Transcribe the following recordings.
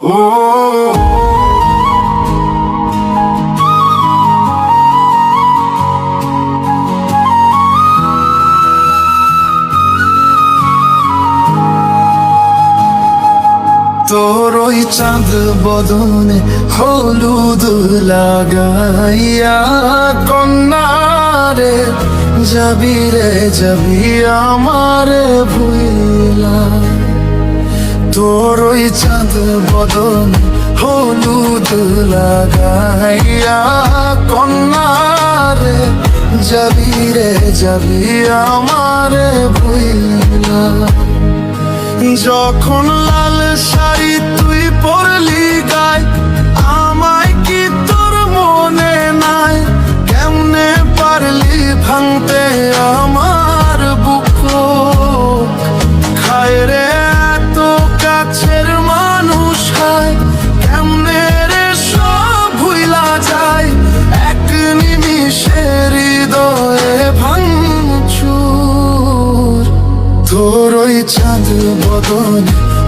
তোর ওই চাঁদ বদনে হলুদ লাগাইয়া কন্যারে যাবি রে যাবি আমারে ভুইলা। তোর ওই চাঁদ বদনে হলুদ লাগাইয়া কন্যারে যাবি রে যাবি আমারে ভুইলা। যখন লাল শাড়ি তুই পরলি গায়, আমায় কি তোর মনে নাই? কেমনে পারলি ভাঙতে আমার বুক? খায় রে এত কাছের মানুষ হায়, কেমনে রে সব ভুইলা যায়? এক নিমিষে হৃদয়ে ভাঙচুর। তোর ওই চাঁদ বদন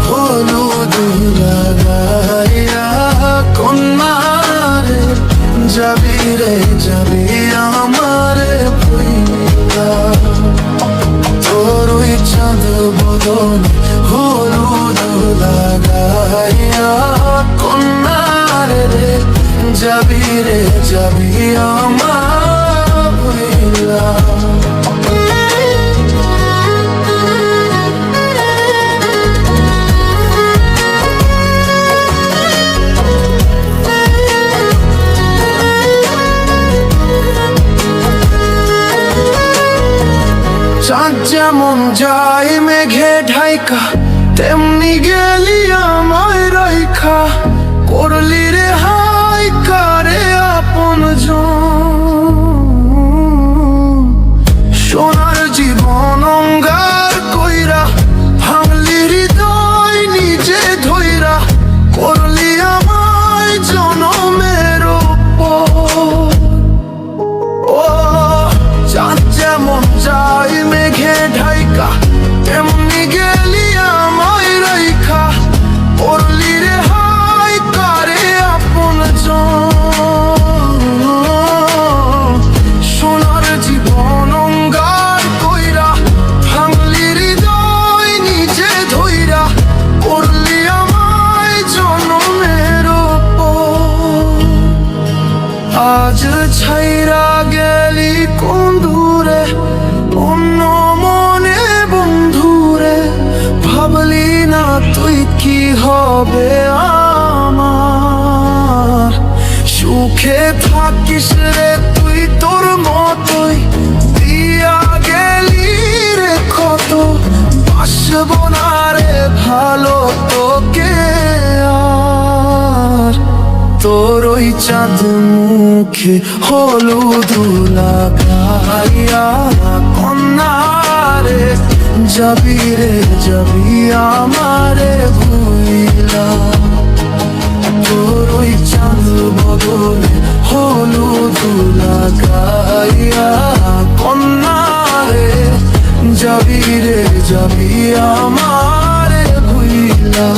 হলুদ লাগাইয়া কন্যারে যাবি রে যাবি আমারে ভুইলা। তোর ওই চাঁদ বদন হলুদ লাগাইয়া কন্যারে যাবি রে যাবি আমার ভুইলা। চাঁদ যেমন যায় মেঘে ঢাইকা, তেমনি গেলি আমায় রাইখা। করলি রে হাই কারে আপনজন, সোনার জীবন অঙ্গার কইরা ভাঙলি হৃদয় নিজে ধইরা। করলি আমায় জনমের উপর। ও চাঁদ যেমন যায় মেঘে ঢাইকা, তেমনি গেলি আমায় রাইখা। পড়লি রে হাই কারে আপনজন, সোনার জীবন অঙ্গার কইরা ভাঙলি হৃদয় নিজে ধইরা। করলি আমায় জনমের উপর। আজ ছাইরা গেলি কোন দূরে অন্য মনে বন্ধুরে। ভাবলি না তুই কি হবে আমার? সুখে থাকিস রে তুই তোর মতোই, দিয়া গেলি রে কত। বাসব না রে ভালো তোকে আর। তোর ওই চাঁদ মুখে হলুদ লাগাইয়া কন্যারে যাবি রে যাবি আমারে ভুইলা। তোর ওই চাঁদ বদনে হলুদ লাগাইয়া কন্যারে যাবি রে যাবি আমারে ভুইলা।